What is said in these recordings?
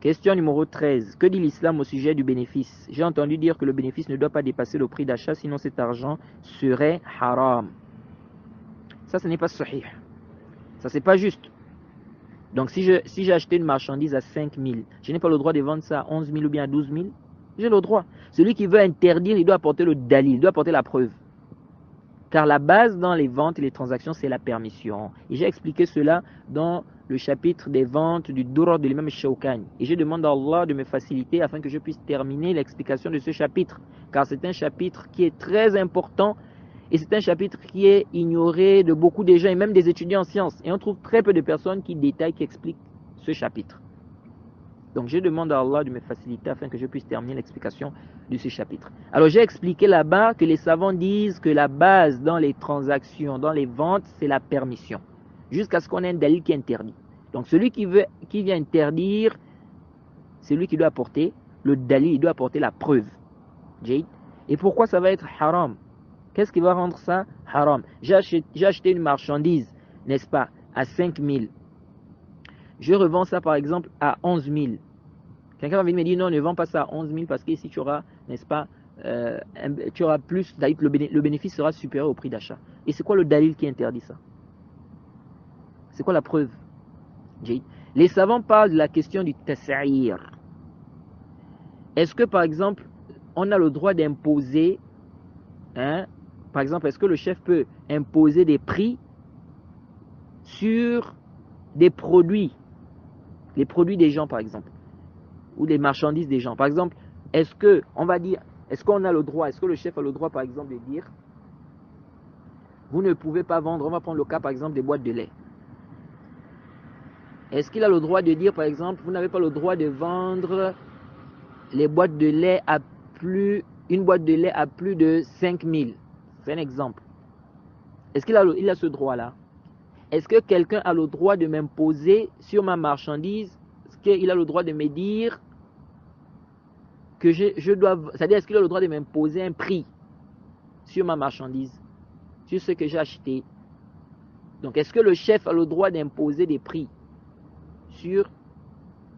Question numéro 13. Que dit l'islam au sujet du bénéfice? J'ai entendu dire que le bénéfice ne doit pas dépasser le prix d'achat, sinon cet argent serait haram. Ça, ce n'est pas sahih. Ça, c'est pas juste. Donc, si j'ai acheté une marchandise à 5 000, je n'ai pas le droit de vendre ça à 11 000 ou bien à 12 000. J'ai le droit. Celui qui veut interdire, il doit apporter le dalil, il doit apporter la preuve. Car la base dans les ventes et les transactions, c'est la permission. Et j'ai expliqué cela dans le chapitre des ventes du Durar de l'imam Shawkani. Et je demande à Allah de me faciliter afin que je puisse terminer l'explication de ce chapitre. Car c'est un chapitre qui est très important et c'est un chapitre qui est ignoré de beaucoup de gens et même des étudiants en sciences. Et on trouve très peu de personnes qui détaillent, qui expliquent ce chapitre. Donc je demande à Allah de me faciliter afin que je puisse terminer l'explication de ce chapitre. Alors j'ai expliqué là-bas que les savants disent que la base dans les transactions, dans les ventes, c'est la permission. Jusqu'à ce qu'on ait un dalil qui interdit. Donc celui qui vient interdire, c'est lui qui doit apporter le dalil, il doit apporter la preuve. Et pourquoi ça va être haram? Qu'est-ce qui va rendre ça haram? J'ai acheté une marchandise, n'est-ce pas, à 5 000. Je revends ça par exemple à 11 000. Quelqu'un va venir me dire non, ne vends pas ça à 11 000 parce que ici tu auras, n'est-ce pas, tu auras plus, le bénéfice sera supérieur au prix d'achat. Et c'est quoi le dalil qui interdit ça? C'est quoi la preuve? Les savants parlent de la question du tas'ir. Est-ce que par exemple, on a le droit d'imposer, par exemple, est-ce que le chef peut imposer des prix sur des produits, les produits des gens par exemple, ou des marchandises des gens. Par exemple, est-ce qu'on a le droit, est-ce que le chef a le droit par exemple de dire, vous ne pouvez pas vendre, on va prendre le cas par exemple des boîtes de lait. Est-ce qu'il a le droit de dire par exemple, vous n'avez pas le droit de vendre les boîtes de lait à une boîte de lait à plus de 5 000? C'est un exemple. Est-ce qu'il a ce droit-là? Est-ce que quelqu'un a le droit de m'imposer sur ma marchandise? Est-ce qu'il a le droit de me dire que je dois... C'est-à-dire, est-ce qu'il a le droit de m'imposer un prix sur ma marchandise, sur ce que j'ai acheté? Donc, est-ce que le chef a le droit d'imposer des prix sur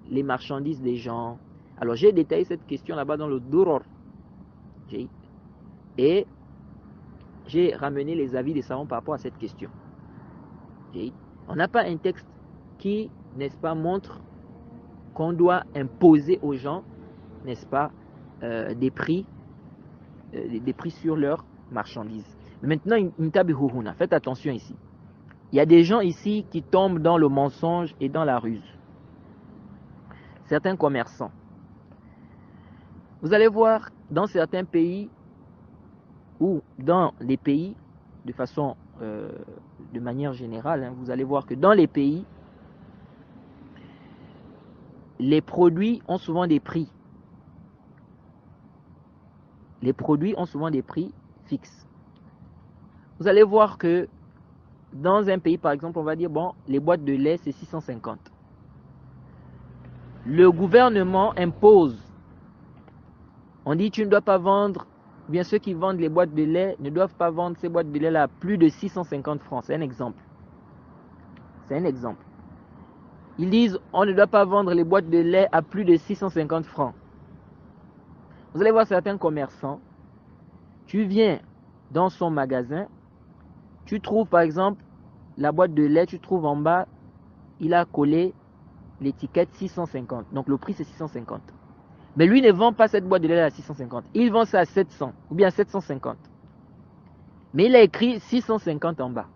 les marchandises des gens? Alors, j'ai détaillé cette question là-bas dans le Durar. Et j'ai ramené les avis des savants par rapport à cette question. On n'a pas un texte qui, n'est-ce pas, montre qu'on doit imposer aux gens, n'est-ce pas, des prix sur leurs marchandises. Maintenant, faites attention ici. Il y a des gens ici qui tombent dans le mensonge et dans la ruse. Certains commerçants. Vous allez voir dans certains pays ou dans les pays, de manière générale, vous allez voir que dans les pays, les produits ont souvent des prix. Les produits ont souvent des prix fixes. Vous allez voir que dans un pays, par exemple, on va dire, bon, les boîtes de lait, c'est 650. Le gouvernement impose. On dit, tu ne dois pas vendre, bien ceux qui vendent les boîtes de lait ne doivent pas vendre ces boîtes de lait là à plus de 650 francs. C'est un exemple. C'est un exemple. Ils disent, on ne doit pas vendre les boîtes de lait à plus de 650 francs. Vous allez voir certains commerçants, tu viens dans son magasin, tu trouves par exemple la boîte de lait, tu trouves en bas, il a collé l'étiquette 650. Donc le prix c'est 650. Mais lui ne vend pas cette boîte de lait à 650. Il vend ça à 700 ou bien 750. Mais il a écrit 650 en bas.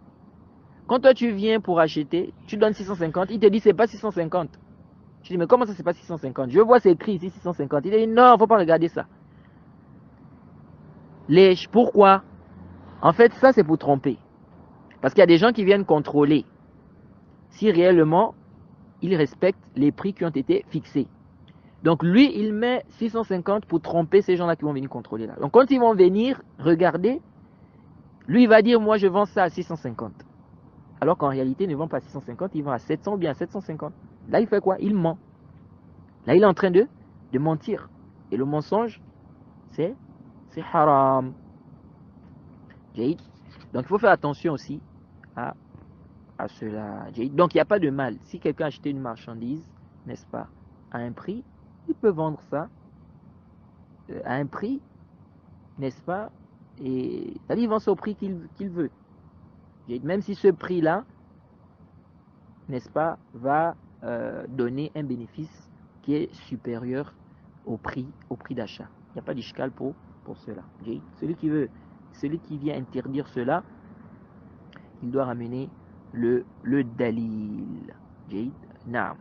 Quand toi tu viens pour acheter, tu donnes 650, il te dit c'est pas 650. Tu dis mais comment ça c'est pas 650? Je vois c'est écrit ici 650. Il te dit non, faut pas regarder ça. Pourquoi? En fait ça c'est pour tromper. Parce qu'il y a des gens qui viennent contrôler si réellement ils respectent les prix qui ont été fixés. Donc lui, il met 650 pour tromper ces gens-là qui vont venir contrôler là. Donc quand ils vont venir regarder, lui il va dire moi je vends ça à 650. Alors qu'en réalité, il ne vend pas à 650, il vend à 700 ou bien à 750. Là, il fait quoi? Il ment. Là, il est en train de mentir. Et le mensonge, c'est haram. Donc il faut faire attention aussi à cela. Donc il n'y a pas de mal. Si quelqu'un a acheté une marchandise, n'est-ce pas, à un prix, il peut vendre ça à un prix, n'est-ce pas? Et c'est-à-dire, il vend ça au prix qu'il veut. Même si ce prix-là, n'est-ce pas, va donner un bénéfice qui est supérieur au prix d'achat. Il n'y a pas d'ishkal pour cela. Celui qui vient interdire cela, il doit ramener le dalil. Naam.